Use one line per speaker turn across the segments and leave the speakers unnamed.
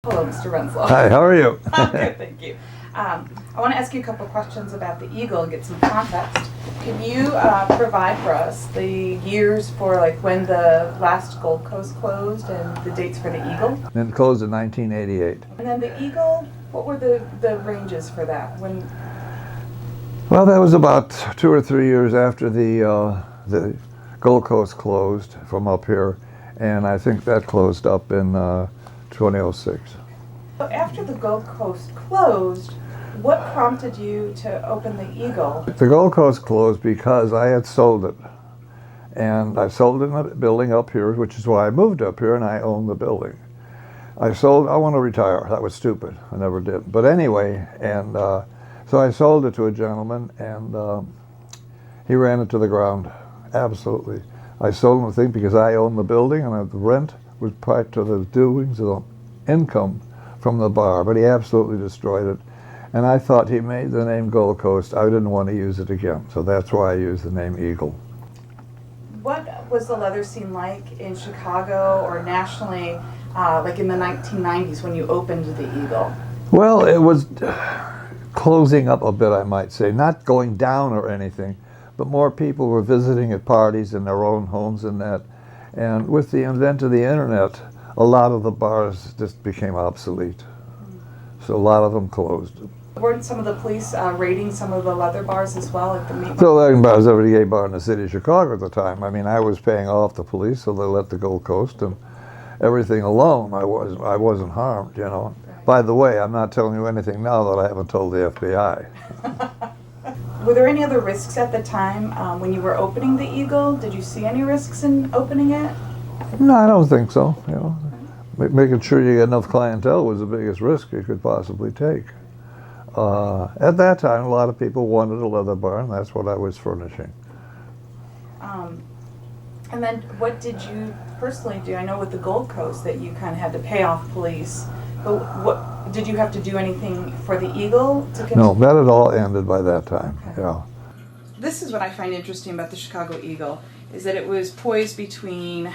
Hello, Mr. Renslow.
Hi, how are you?
I'm good, thank you. I want to ask you a couple questions about the Eagle and get some context. Can you provide for us the years for like when the last Gold Coast closed and the dates for the Eagle?
It closed in 1988.
And then the Eagle, what were the ranges for that? When?
Well, that was about 2 or 3 years after the Gold Coast closed from up here, and I think that closed up in 2006.
So after the Gold Coast closed, what prompted you to open the Eagle?
The Gold Coast closed because I had sold it. And I sold it in a building up here, which is why I moved up here and I own the building. I want to retire. That was stupid. I never did. But anyway, and so I sold it to a gentleman, and he ran it to the ground. Absolutely. I sold him the thing because I owned the building, and the rent was part of the doings of the income from the bar, but he absolutely destroyed it. And I thought he made the name Gold Coast. I didn't want to use it again, so that's why I used the name Eagle.
What was the leather scene like in Chicago or nationally, like in the 1990s when you opened the Eagle?
Well, it was closing up a bit, I might say. Not going down or anything, but more people were visiting at parties in their own homes and that. And with the advent of the internet, a lot of the bars just became obsolete. So a lot of them closed.
Weren't some of the police raiding some of the leather bars as well, like the meat
So leather bar was every gay bar in the city of Chicago at the time. I mean, I was paying off the police, so they let the Gold Coast and everything alone. I wasn't harmed, you know.
Right.
By the way, I'm not telling you anything now that I haven't told the FBI.
Were there any other risks at the time when you were opening the Eagle? Did you see any risks in opening it?
No, I don't think so. You know, making sure you get enough clientele was the biggest risk you could possibly take. At that time, a lot of people wanted a leather bar, and that's what I was furnishing.
And then what did you personally do? I know with the Gold Coast that you kind of had to pay off police, but what did you have to do anything for the Eagle to continue?
No, that had all ended by that time.
Okay.
Yeah.
This is what I find interesting about the Chicago Eagle, is that it was poised between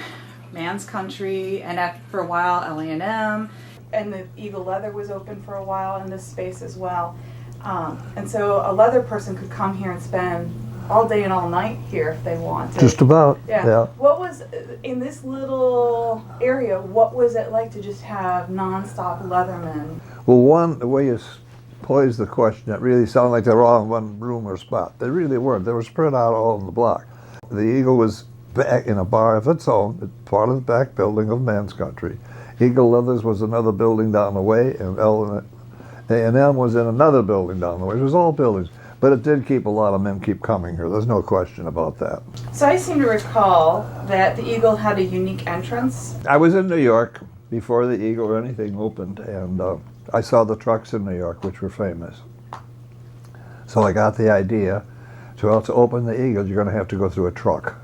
man's country and for a while LA&M, and the Eagle Leather was open for a while in this space as well. And so a leather person could come here and spend all day and all night here if they wanted.
Just about.
Yeah. What was, in this little area, what was it like to just have non-stop leathermen?
Well, the way you posed the question, it really sounded like they were all in one room or spot. They really weren't. They were spread out all over the block. The Eagle was back in a bar of its own, part of the back building of Men's Country. Eagle Leathers was another building down the way, and L&M was in another building down the way. It was all buildings. But it did keep a lot of men keep coming here. There's no question about that.
So I seem to recall that the Eagle had a unique entrance.
I was in New York before the Eagle or anything opened, and I saw the trucks in New York, which were famous. So I got the idea, to open the Eagle, you're going to have to go through a truck.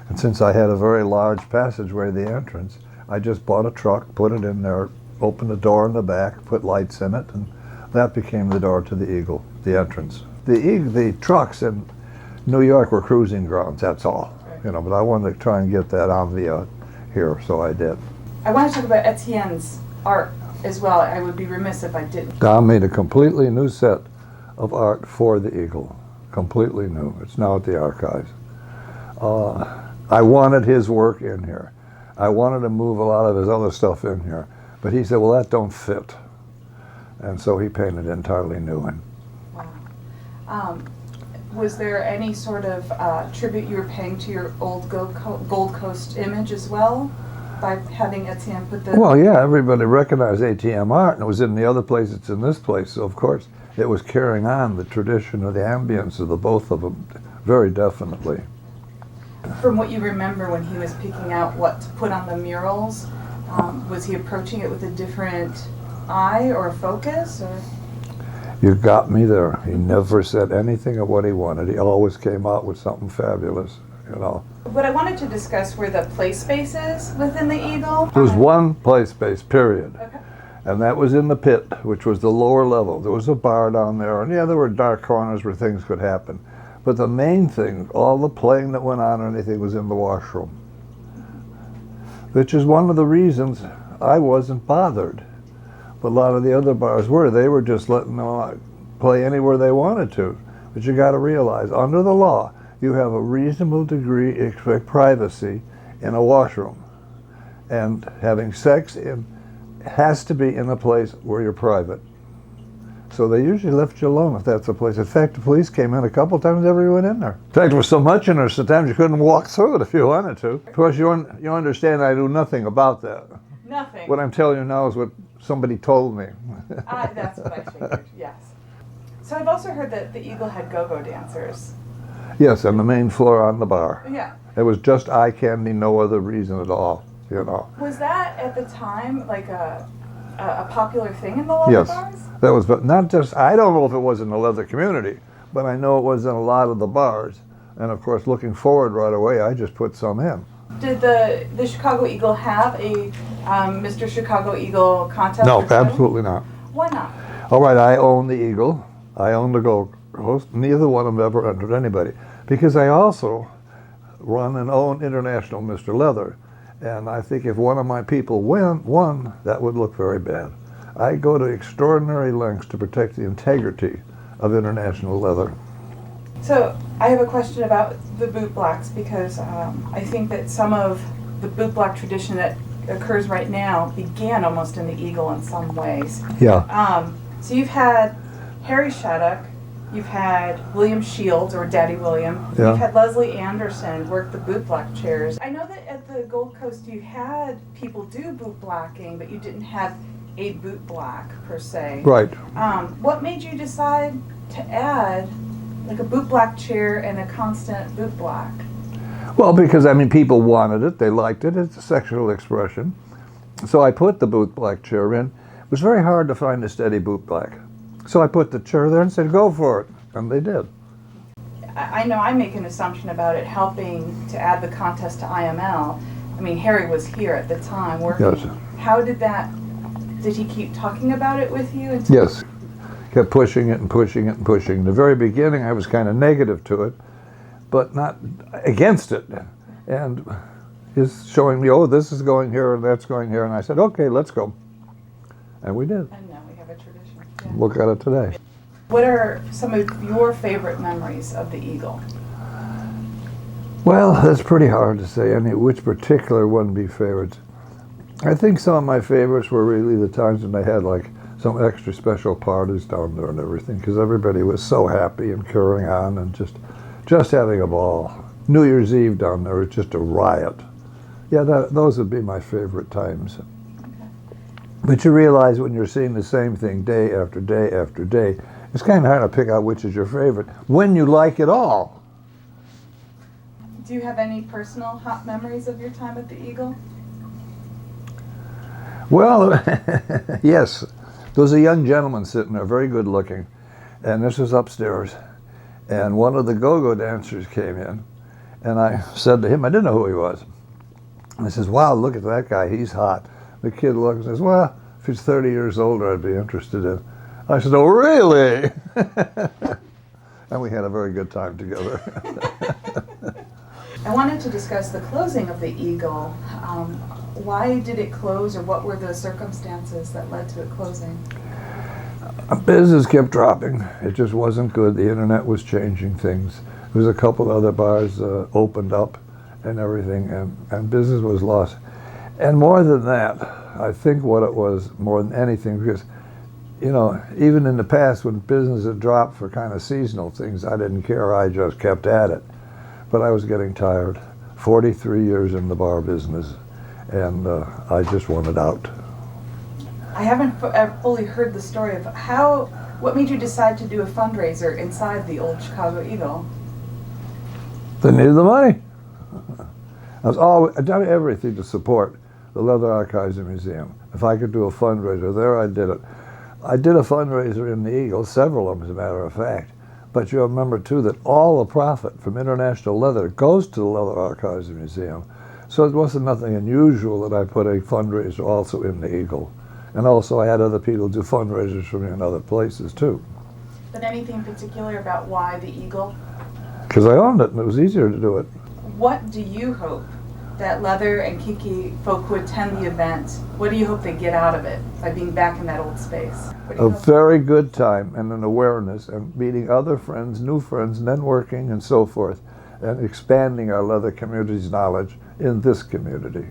And since I had a very large passageway, the entrance, I just bought a truck, put it in there, opened the door in the back, put lights in it, and that became the door to the Eagle, the entrance. The trucks in New York were cruising grounds, that's all. You know, but I wanted to try and get that on here, so I did.
I want to talk about Etienne's art as well. I would be remiss if I didn't.
Don made a completely new set of art for the Eagle, completely new. It's now at the archives. I wanted his work in here. I wanted to move a lot of his other stuff in here, but he said, well, that don't fit. And so he painted entirely new. And
was there any sort of tribute you were paying to your old Gold Coast image as well, by having Etienne put the...
Well, yeah, everybody recognized ATM art, and it was in the other place, it's in this place, so of course it was carrying on the tradition of the ambience of the both of them, very definitely.
From what you remember when he was picking out what to put on the murals, was he approaching it with a different eye or focus? Or?
You got me there. He never said anything of what he wanted. He always came out with something fabulous, you know.
What I wanted to discuss were the play spaces within the Eagle.
There was one play space, period.
Okay.
And that was in the pit, which was the lower level. There was a bar down there, and yeah, there were dark corners where things could happen. But the main thing, all the playing that went on or anything, was in the washroom. Which is one of the reasons I wasn't bothered But a lot of the other bars were. They were just letting them play anywhere they wanted to. But you got to realize, under the law, you have a reasonable degree of privacy in a washroom. And having sex has to be in a place where you're private. So they usually left you alone if that's the place. In fact, the police came in a couple times after we went in there. In fact, there was so much in there, sometimes you couldn't walk through it if you wanted to. Of course, you understand I knew nothing about that.
Nothing.
What I'm telling you now is what somebody told me.
That's what I figured, yes. So I've also heard that the Eagle had go-go dancers.
Yes, on the main floor on the bar.
Yeah.
It was just eye candy, no other reason at all, you know.
Was that at the time like a popular thing in the leather bars?
Yes, that was, but not just, I don't know if it was in the leather community, but I know it was in a lot of the bars. And of course, looking forward right away, I just put some in.
Did the Chicago Eagle have a Mr. Chicago Eagle contest?
No, absolutely not.
Why not?
All right, I own the Eagle. I own the Gold Coast. Neither one of them ever entered anybody. Because I also run and own International Mr. Leather. And I think if one of my people won, that would look very bad. I go to extraordinary lengths to protect the integrity of International Leather.
So I have a question about the boot blacks, because I think that some of the boot black tradition that occurs right now began almost in the Eagle in some ways.
Yeah.
So you've had Harry Shattuck, you've had William Shields, or Daddy William,
Yeah.
you've had Leslie Anderson work the boot black chairs. I know that at the Gold Coast you had people do boot blacking, but you didn't have a boot black per se.
Right.
What made you decide to add like a boot black chair and a constant boot black?
Well, because, I mean, people wanted it. They liked it. It's a sexual expression. So I put the boot black chair in. It was very hard to find a steady boot black. So I put the chair there and said, go for it. And they did.
I know I make an assumption about it helping to add the contest to IML. I mean, Harry was here at the time working.
Yes.
How did he keep talking about it with you?
Yes. Kept pushing it and pushing it and pushing. In the very beginning, I was kind of negative to it, but not against it. And he's showing me, oh, this is going here and that's going here. And I said, okay, let's go. And we did.
And now we have a tradition. Yeah.
Look at it today.
What are some of your favorite memories of the Eagle?
Well, that's pretty hard to say. Which particular one be favorites? I think some of my favorites were really the times when they had like some extra special parties down there and everything, because everybody was so happy and carrying on and just having a ball. New Year's Eve down there was just a riot. Yeah, those would be my favorite times.
Okay.
But you realize when you're seeing the same thing day after day after day, it's kind of hard to pick out which is your favorite when you like it all.
Do you have any personal hot memories of your time at the Eagle?
Well, yes. There was a young gentleman sitting there, very good looking, and this was upstairs. And one of the go-go dancers came in, and I said to him, I didn't know who he was. I says, wow, look at that guy, he's hot. The kid looks and says, well, if he's 30 years older, I'd be interested in. I said, oh, really? And we had a very good time together.
I wanted to discuss the closing of the Eagle. Why did it close, or what were the circumstances that led to it closing?
Business kept dropping. It just wasn't good. The internet was changing things. There was a couple other bars opened up and everything, and business was lost. And more than that, I think what it was more than anything, because, you know, even in the past when business had dropped for kind of seasonal things, I didn't care. I just kept at it. But I was getting tired. 43 years in the bar business, and I just wanted out.
I haven't fully heard the story of what made you decide to do a fundraiser inside the old Chicago Eagle?
They needed the money. I'd done everything to support the Leather Archives and Museum. If I could do a fundraiser there, I did it. I did a fundraiser in the Eagle, several of them as a matter of fact. But you remember too that all the profit from International Leather goes to the Leather Archives and Museum. So it wasn't nothing unusual that I put a fundraiser also in the Eagle. And also I had other people do fundraisers for me in other places too.
But anything particular about why the Eagle?
Because I owned it and it was easier to do it.
What do you hope that leather and kinky folk who attend the event, what do you hope they get out of it by being back in that old space?
A very good time and an awareness and meeting other friends, new friends, networking and so forth, and expanding our leather community's knowledge in this community.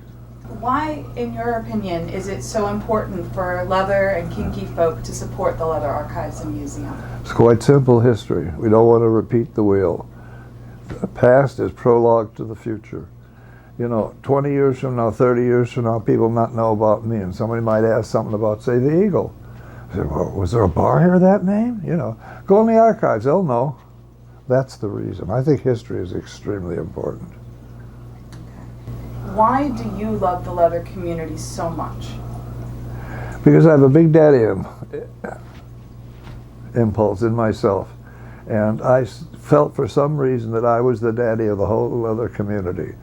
Why, in your opinion, is it so important for leather and kinky folk to support the Leather Archives and Museum?
It's quite simple history. We don't want to repeat the wheel. The past is prologue to the future. You know, 20 years from now, 30 years from now, people not know about me, and somebody might ask something about, say, the Eagle. I say, well, was there a bar here that name? You know, go in the archives, they'll know. That's the reason. I think history is extremely important.
Why do you love the leather community so much?
Because I have a big daddy impulse in myself. And I felt for some reason that I was the daddy of the whole leather community.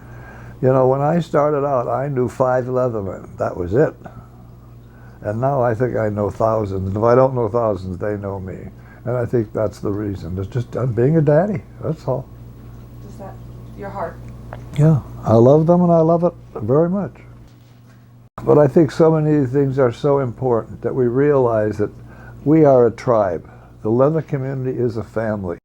You know, when I started out, I knew 5 leathermen. That was it. And now I think I know thousands. And if I don't know thousands, they know me. And I think that's the reason. It's just being a daddy, that's all.
Is that your heart?
Yeah, I love them and I love it very much. But I think so many things are so important that we realize that we are a tribe. The leather community is a family.